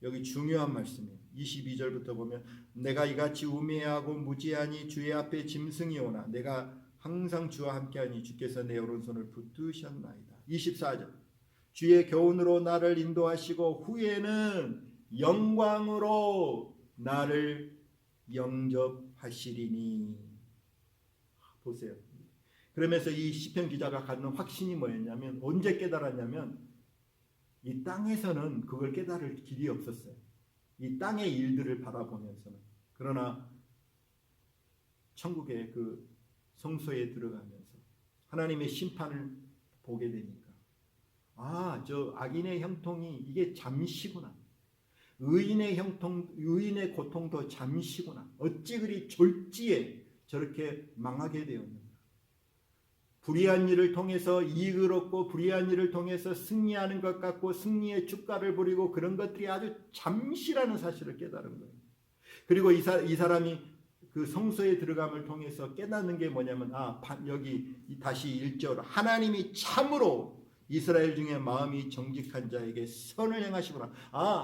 여기 중요한 말씀이에요. 22절부터 보면 내가 이같이 우매하고 무지하니 주의 앞에 짐승이 오나 내가 항상 주와 함께하니 주께서 내 오른손을 붙드셨나이다. 24절 주의 교훈으로 나를 인도하시고 후에는 영광으로 나를 영접하시리니. 보세요. 그러면서 이 시편 기자가 갖는 확신이 뭐였냐면, 언제 깨달았냐면 이 땅에서는 그걸 깨달을 길이 없었어요. 이 땅의 일들을 바라보면서는. 그러나 천국의 그 성소에 들어가면서 하나님의 심판을 보게 되니까 저 악인의 형통이 이게 잠시구나. 의인의 형통, 의인의 고통도 잠시구나. 어찌 그리 졸지에 저렇게 망하게 되었는가. 불의한 일을 통해서 이익을 얻고 불의한 일을 통해서 승리하는 것 같고 승리의 주가를 부리고 그런 것들이 아주 잠시라는 사실을 깨달은 거예요. 그리고 이 사람이 그 성소에 들어감을 통해서 깨닫는 게 뭐냐면 여기 다시 1절 하나님이 참으로 이스라엘 중에 마음이 정직한 자에게 선을 행하시구나.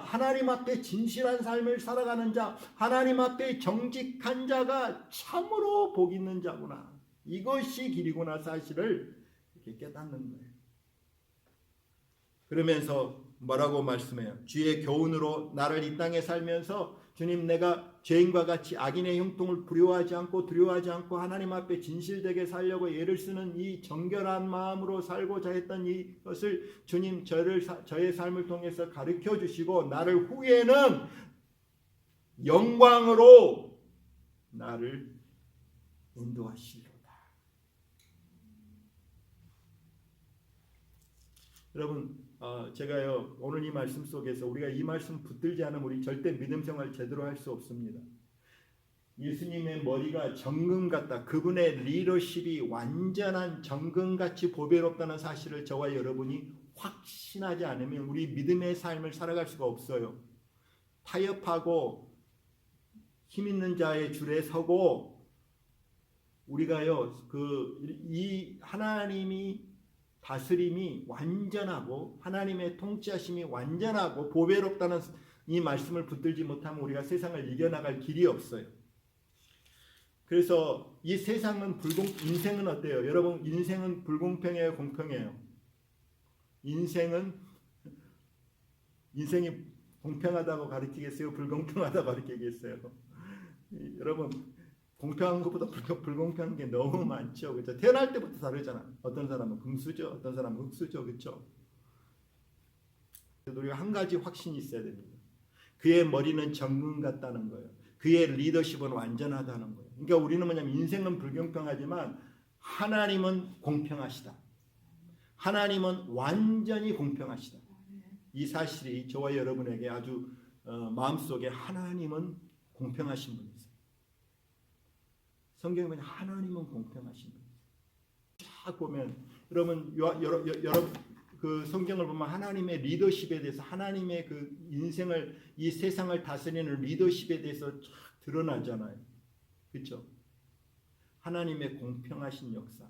하나님 앞에 진실한 삶을 살아가는 자, 하나님 앞에 정직한 자가 참으로 복 있는 자구나. 이것이 길이구나 사실을 이렇게 깨닫는 거예요. 그러면서 뭐라고 말씀해요? 주의 교훈으로 나를 이 땅에 살면서 주님 내가 죄인과 같이 악인의 형통을 두려워하지 않고 하나님 앞에 진실되게 살려고 애를 쓰는 이 정결한 마음으로 살고자 했던 이것을 주님 저의 삶을 통해서 가르쳐 주시고 나를 후에는 영광으로 나를 인도하시리로다. 여러분 제가요 오늘 이 말씀 속에서 우리가 이 말씀 붙들지 않으면 우리 절대 믿음 생활 제대로 할 수 없습니다. 예수님의 머리가 정금 같다. 그분의 리더십이 완전한 정금같이 보배롭다는 사실을 저와 여러분이 확신하지 않으면 우리 믿음의 삶을 살아갈 수가 없어요. 타협하고 힘 있는 자의 줄에 서고 우리가요 이 하나님이 다스림이 완전하고 하나님의 통치하심이 완전하고 보배롭다는 이 말씀을 붙들지 못하면 우리가 세상을 이겨나갈 길이 없어요. 그래서 이 세상은 인생은 어때요? 여러분 인생은 불공평해요, 공평해요? 인생이 공평하다고 가르치겠어요? 불공평하다고 가르치겠어요? 여러분 공평한 것보다 불공평한 게 너무 많죠. 그렇죠? 태어날 때부터 다르잖아. 어떤 사람은 금수저, 어떤 사람은 흙수저, 그렇죠? 우리가 한 가지 확신이 있어야 됩니다. 그의 머리는 정금 같다는 거예요. 그의 리더십은 완전하다는 거예요. 그러니까 우리는 뭐냐면 인생은 불공평하지만 하나님은 공평하시다. 하나님은 완전히 공평하시다. 이 사실이 저와 여러분에게 아주 마음속에 하나님은 공평하신 분이세요. 성경에 보면 하나님은 공평하신 분이세요. 쫙 보면 여러분 그 성경을 보면 하나님의 리더십에 대해서 하나님의 그 인생을 이 세상을 다스리는 리더십에 대해서 쫙 드러나잖아요. 그렇죠? 하나님의 공평하신 역사,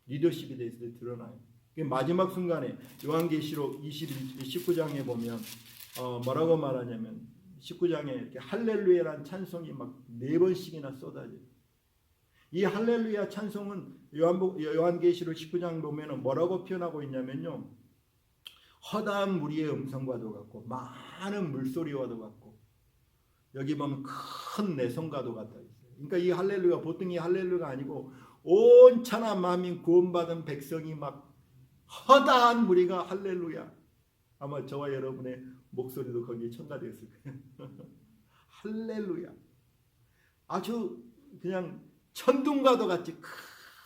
리더십에 대해서 드러나요. 마지막 순간에 요한계시록 19장에 보면 뭐라고 말하냐면 19장에 이렇게 할렐루야라는 찬송이 막 4번씩이나 쏟아져요. 이 할렐루야 찬송은 요한계시록 19장 보면은 뭐라고 표현하고 있냐면요, 허다한 무리의 음성과도 같고 많은 물소리와도 같고 여기 보면 큰 내성과도 같다 있어요. 그러니까 이 할렐루야 보통 이 할렐루야가 아니고 온 천하 만민 구원받은 백성이 막 허다한 무리가 할렐루야. 아마 저와 여러분의 목소리도 거기에 첨가되었을 거예요. 할렐루야. 아주 그냥 천둥과도 같이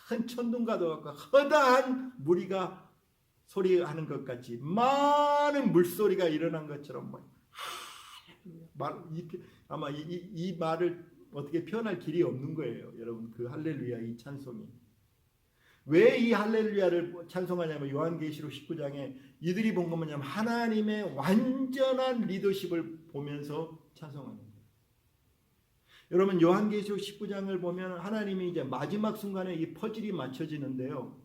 큰 천둥과도 같고 허다한 무리가 소리하는 것 같이 많은 물소리가 일어난 것처럼 아마 이 말을 어떻게 표현할 길이 없는 거예요. 여러분 그 할렐루야 이 찬송이. 왜 이 할렐루야를 찬송하냐면 요한계시록 19장에 이들이 본 건 뭐냐면 하나님의 완전한 리더십을 보면서 찬송하는 거예요. 여러분 요한계시록 19장을 보면 하나님이 이제 마지막 순간에 이 퍼즐이 맞춰지는데요.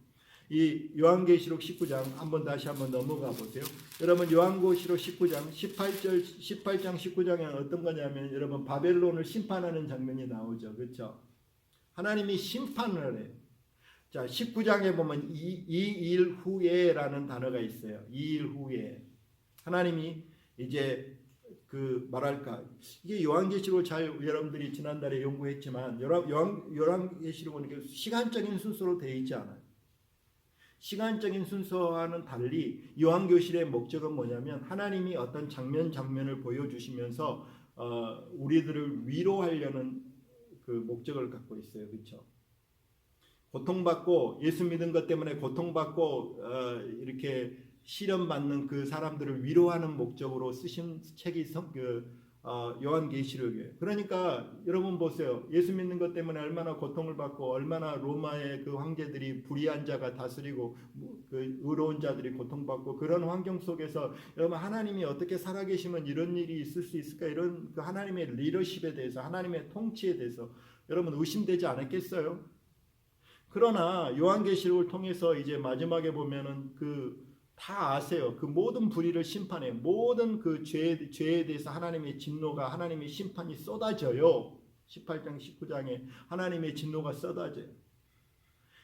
이 요한계시록 19장 다시 한번 넘어가 보세요. 여러분 요한계시록 19장 18장 19장에는 어떤 거냐면 여러분 바벨론을 심판하는 장면이 나오죠. 그렇죠? 하나님이 심판을 해요. 자, 19장에 보면 이 일 후에라는 단어가 있어요. 2일 후에 하나님이 이제 그 말할까, 이게 요한계시록을 잘 여러분들이 지난달에 연구했지만 요한계시록은 시간적인 순서로 되어 있지 않아요. 시간적인 순서와는 달리 요한계시록의 목적은 뭐냐면 하나님이 어떤 장면을 보여주시면서 우리들을 위로하려는 그 목적을 갖고 있어요. 그렇죠? 고통받고 예수 믿은 것 때문에 고통받고 이렇게 시련받는 그 사람들을 위로하는 목적으로 쓰신 책이 요한계시록이에요. 그러니까 여러분 보세요. 예수 믿는 것 때문에 얼마나 고통을 받고 얼마나 로마의 그 황제들이 불의한 자가 다스리고 그 의로운 자들이 고통받고 그런 환경 속에서 여러분 하나님이 어떻게 살아계시면 이런 일이 있을 수 있을까, 이런 그 하나님의 리더십에 대해서 하나님의 통치에 대해서 여러분 의심되지 않았겠어요? 그러나 요한계시록을 통해서 이제 마지막에 보면은 다 아세요. 그 모든 불의를 심판해 모든 그 죄에 대해서 하나님의 진노가, 하나님의 심판이 쏟아져요. 18장 19장에 하나님의 진노가 쏟아져요.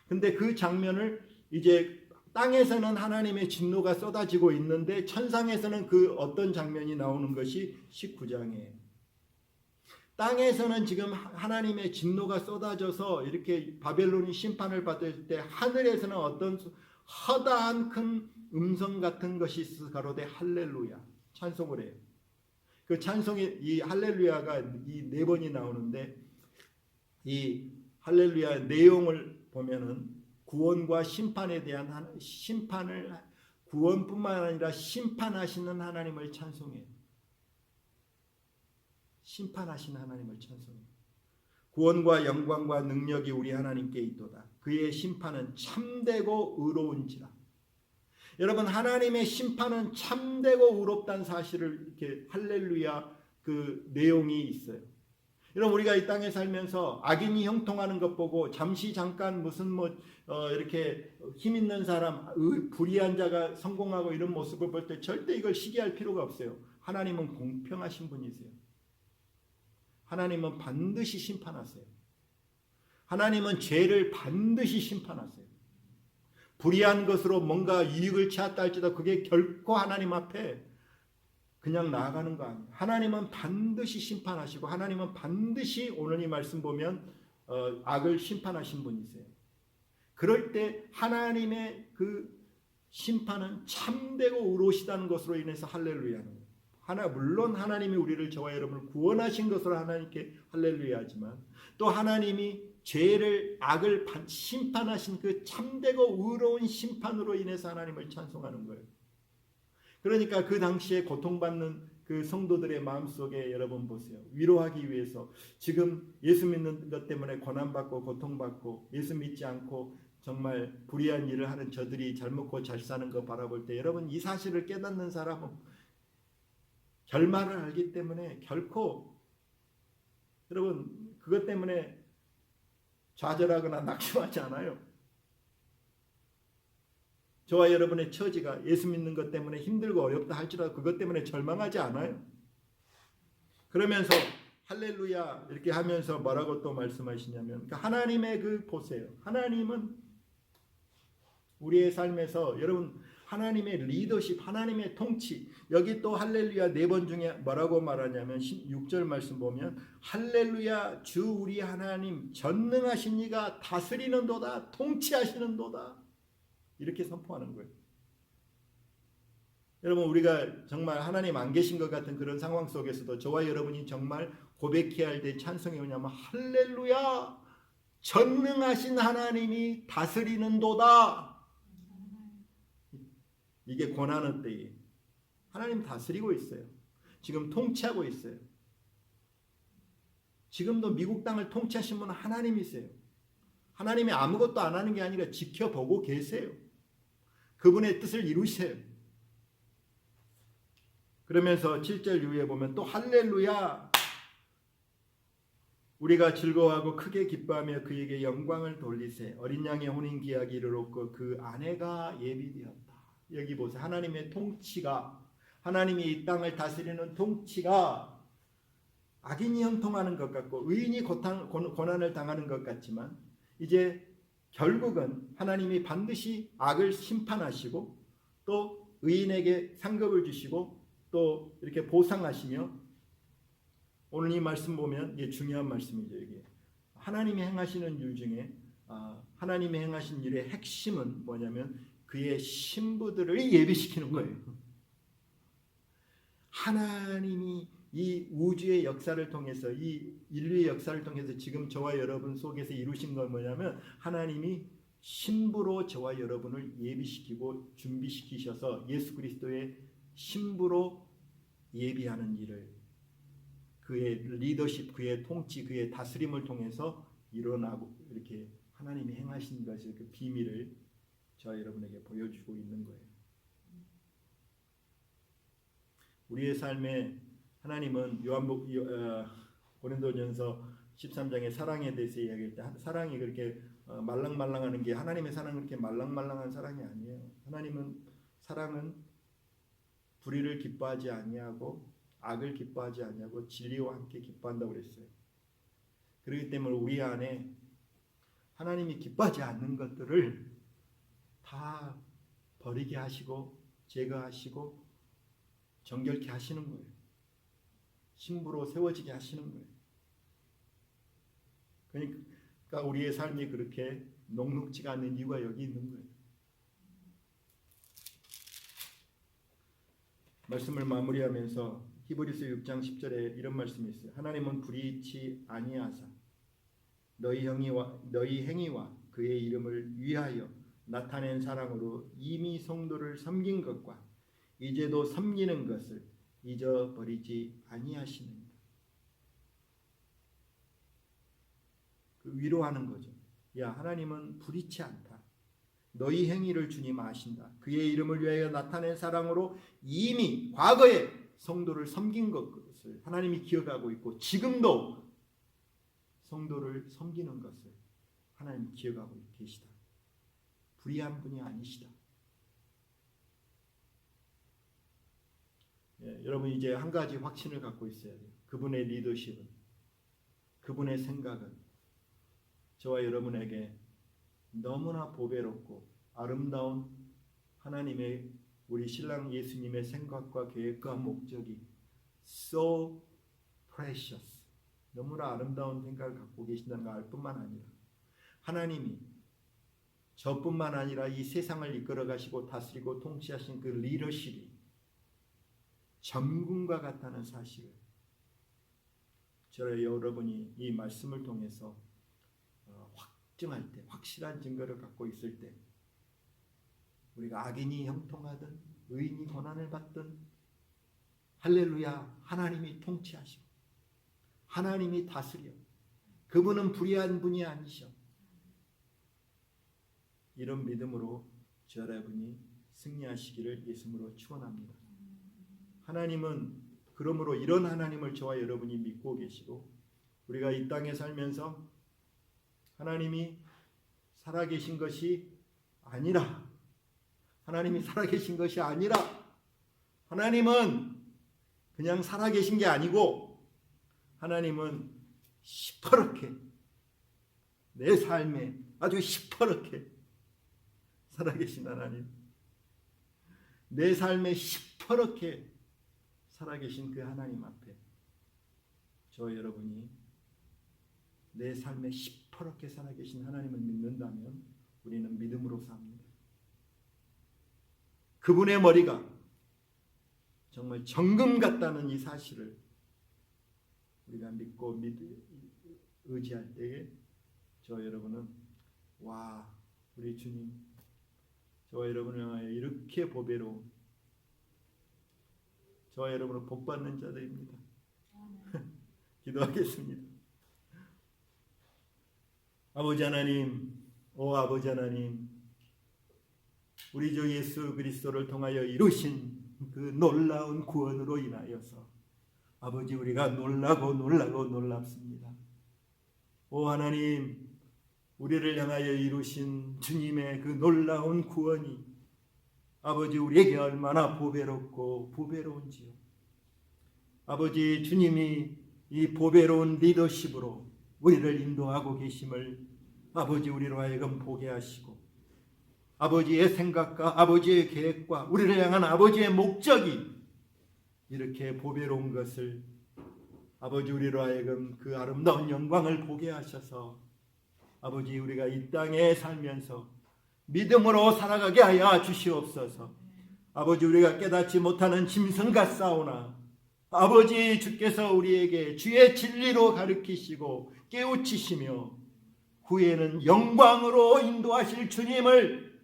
근데 그 장면을 이제 땅에서는 하나님의 진노가 쏟아지고 있는데 천상에서는 그 어떤 장면이 나오는 것이 19장이에요. 땅에서는 지금 하나님의 진노가 쏟아져서 이렇게 바벨론이 심판을 받을 때 하늘에서는 어떤 허다한 큰 음성 같은 것이 있어 가로되 할렐루야 찬송을 해요. 그 찬송이 이 할렐루야가 이 4번이 나오는데 이 할렐루야 내용을 보면은 구원과 심판에 대한 구원뿐만 아니라 심판하시는 하나님을 찬송해요. 심판하신 하나님을 찬송해요. 구원과 영광과 능력이 우리 하나님께 있도다. 그의 심판은 참되고 의로운지라. 여러분 하나님의 심판은 참되고 의롭다는 사실을 이렇게 할렐루야 그 내용이 있어요. 여러분 우리가 이 땅에 살면서 악인이 형통하는 것 보고 잠깐 무슨 이렇게 힘 있는 사람, 불의한 자가 성공하고 이런 모습을 볼 때 절대 이걸 시기할 필요가 없어요. 하나님은 공평하신 분이세요. 하나님은 반드시 심판하세요. 하나님은 죄를 반드시 심판하세요. 불의한 것으로 뭔가 이익을 취했다 할지라도 그게 결코 하나님 앞에 그냥 나아가는 거 아니에요. 하나님은 반드시 심판하시고 하나님은 반드시 오늘 이 말씀 보면 악을 심판하신 분이세요. 그럴 때 하나님의 그 심판은 참되고 의로우시다는 것으로 인해서 할렐루야는 거예요. 물론 하나님이 우리를 저와 여러분을 구원하신 것으로 하나님께 할렐루야 하지만 또 하나님이 죄를 악을 심판하신 그 참되고 의로운 심판으로 인해서 하나님을 찬송하는 거예요. 그러니까 그 당시에 고통받는 그 성도들의 마음속에 여러분 보세요. 위로하기 위해서 지금 예수 믿는 것 때문에 고난받고 고통받고 예수 믿지 않고 정말 불의한 일을 하는 저들이 잘 먹고 잘 사는 거 바라볼 때 여러분 이 사실을 깨닫는 사람은 결말을 알기 때문에 결코 여러분 그것 때문에 좌절하거나 낙심하지 않아요. 저와 여러분의 처지가 예수 믿는 것 때문에 힘들고 어렵다 할지라도 그것 때문에 절망하지 않아요. 그러면서 할렐루야 이렇게 하면서 뭐라고 또 말씀하시냐면 그러니까 하나님의 그 보세요. 하나님은 우리의 삶에서 여러분 하나님의 리더십, 하나님의 통치 여기 또 할렐루야 4번 중에 뭐라고 말하냐면 6절 말씀 보면 할렐루야 주 우리 하나님 전능하신 이가 다스리는도다 통치하시는도다 이렇게 선포하는 거예요. 여러분 우리가 정말 하나님 안 계신 것 같은 그런 상황 속에서도 저와 여러분이 정말 고백해야 할 때 찬송이 뭐냐면 할렐루야 전능하신 하나님이 다스리는도다. 이게 고난의 때에 하나님 다스리고 있어요. 지금 통치하고 있어요. 지금도 미국 땅을 통치하신 분은 하나님이세요. 하나님이 아무것도 안 하는 게 아니라 지켜보고 계세요. 그분의 뜻을 이루세요. 그러면서 7절 이후에 보면 또 할렐루야 우리가 즐거워하고 크게 기뻐하며 그에게 영광을 돌리세 어린 양의 혼인 기약이 이르렀고 그 아내가 예비되었다. 여기 보세요. 하나님의 통치가 하나님이 이 땅을 다스리는 통치가 악인이 형통하는 것 같고 의인이 고난을 당하는 것 같지만 이제 결국은 하나님이 반드시 악을 심판하시고 또 의인에게 상급을 주시고 또 이렇게 보상하시며 오늘 이 말씀 보면 이게 중요한 말씀이죠. 이게 하나님이 행하시는 일 중에 하나님이 행하신 일의 핵심은 뭐냐면 그의 신부들을 예비시키는 거예요. 하나님이 이 우주의 역사를 통해서 이 인류의 역사를 통해서 지금 저와 여러분 속에서 이루신 건 뭐냐면 하나님이 신부로 저와 여러분을 예비시키고 준비시키셔서 예수 그리스도의 신부로 예비하는 일을 그의 리더십, 그의 통치, 그의 다스림을 통해서 일어나고 이렇게 하나님이 행하신 것의 그 비밀을 저와 여러분에게 보여주고 있는 거예요. 우리의 삶에 하나님은 고린도전서 13장의 사랑에 대해서 이야기할 때 사랑이 그렇게 말랑말랑하는 게 하나님의 사랑은 그렇게 말랑말랑한 사랑이 아니에요. 하나님은 사랑은 불의를 기뻐하지 아니하고 악을 기뻐하지 아니하고 진리와 함께 기뻐한다고 그랬어요. 그렇기 때문에 우리 안에 하나님이 기뻐하지 않는 것들을 다 버리게 하시고 제거하시고 정결케 하시는 거예요. 신부로 세워지게 하시는 거예요. 그러니까 우리의 삶이 그렇게 녹록지가 않는 이유가 여기 있는 거예요. 말씀을 마무리하면서 히브리서 6장 10절에 이런 말씀이 있어요. 하나님은 불의치 아니하사 너희 행위와 그의 이름을 위하여 나타낸 사랑으로 이미 성도를 섬긴 것과 이제도 섬기는 것을 잊어버리지 아니하시느니라. 그 위로하는 거죠. 야, 하나님은 불의치 않다. 너희 행위를 주님 아신다. 그의 이름을 위하여 나타낸 사랑으로 이미 과거에 성도를 섬긴 것을 하나님이 기억하고 있고 지금도 성도를 섬기는 것을 하나님이 기억하고 계시다. 불의한 분이 아니시다. 여러분 이제 한 가지 확신을 갖고 있어야 돼요. 그분의 리더십은, 그분의 생각은 저와 여러분에게 너무나 보배롭고 아름다운 하나님의 우리 신랑 예수님의 생각과 계획과 목적이 so precious, 너무나 아름다운 생각을 갖고 계신다는 걸 알 뿐만 아니라 하나님이 저뿐만 아니라 이 세상을 이끌어 가시고 다스리고 통치하신 그 리더십이 점궁과 같다는 사실을 저와 여러분이 이 말씀을 통해서 확증할 때, 확실한 증거를 갖고 있을 때, 우리가 악인이 형통하든 의인이 고난을 받든 할렐루야, 하나님이 통치하시고 하나님이 다스려 그분은 불의한 분이 아니셔. 이런 믿음으로 저 여러분이 승리하시기를 예수님으로 축원합니다. 하나님은 그러므로 이런 하나님을 저와 여러분이 믿고 계시고 우리가 이 땅에 살면서 하나님이 살아계신 것이 아니라 하나님이 살아계신 것이 아니라 하나님은 그냥 살아계신 게 아니고 하나님은 시퍼렇게 내 삶에 아주 시퍼렇게 살아계신 하나님, 내 삶에 시퍼렇게 살아계신 그 하나님 앞에 저 여러분이 내 삶에 시퍼렇게 살아계신 하나님을 믿는다면 우리는 믿음으로 삽니다. 그분의 머리가 정말 정금 같다는 이 사실을 우리가 믿고 의지할 때에 저 여러분은 와, 우리 주님 저와 여러분을 향하여 이렇게 보배로운 저와 여러분은 복받는 자들입니다. 기도하겠습니다. 아버지 하나님, 오 아버지 하나님, 우리 주 예수 그리스도를 통하여 이루신 그 놀라운 구원으로 인하여서 아버지 우리가 놀랍습니다. 오 하나님, 우리를 향하여 이루신 주님의 그 놀라운 구원이 아버지 우리에게 얼마나 보배롭고 보배로운지요. 아버지 주님이 이 보배로운 리더십으로 우리를 인도하고 계심을 아버지 우리로 하여금 보게 하시고 아버지의 생각과 아버지의 계획과 우리를 향한 아버지의 목적이 이렇게 보배로운 것을 아버지 우리로 하여금 그 아름다운 영광을 보게 하셔서 아버지 우리가 이 땅에 살면서 믿음으로 살아가게 하여 주시옵소서. 아버지 우리가 깨닫지 못하는 짐승 같사오나 아버지 주께서 우리에게 주의 진리로 가르치시고 깨우치시며 후에는 영광으로 인도하실 주님을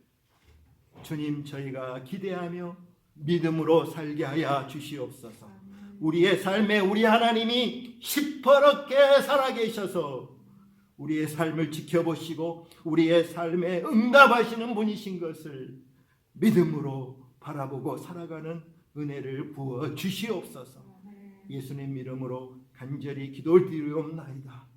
주님 저희가 기대하며 믿음으로 살게 하여 주시옵소서. 우리의 삶에 우리 하나님이 시퍼렇게 살아계셔서 우리의 삶을 지켜보시고 우리의 삶에 응답하시는 분이신 것을 믿음으로 바라보고 살아가는 은혜를 부어 주시옵소서. 예수님 이름으로 간절히 기도를 드리옵나이다.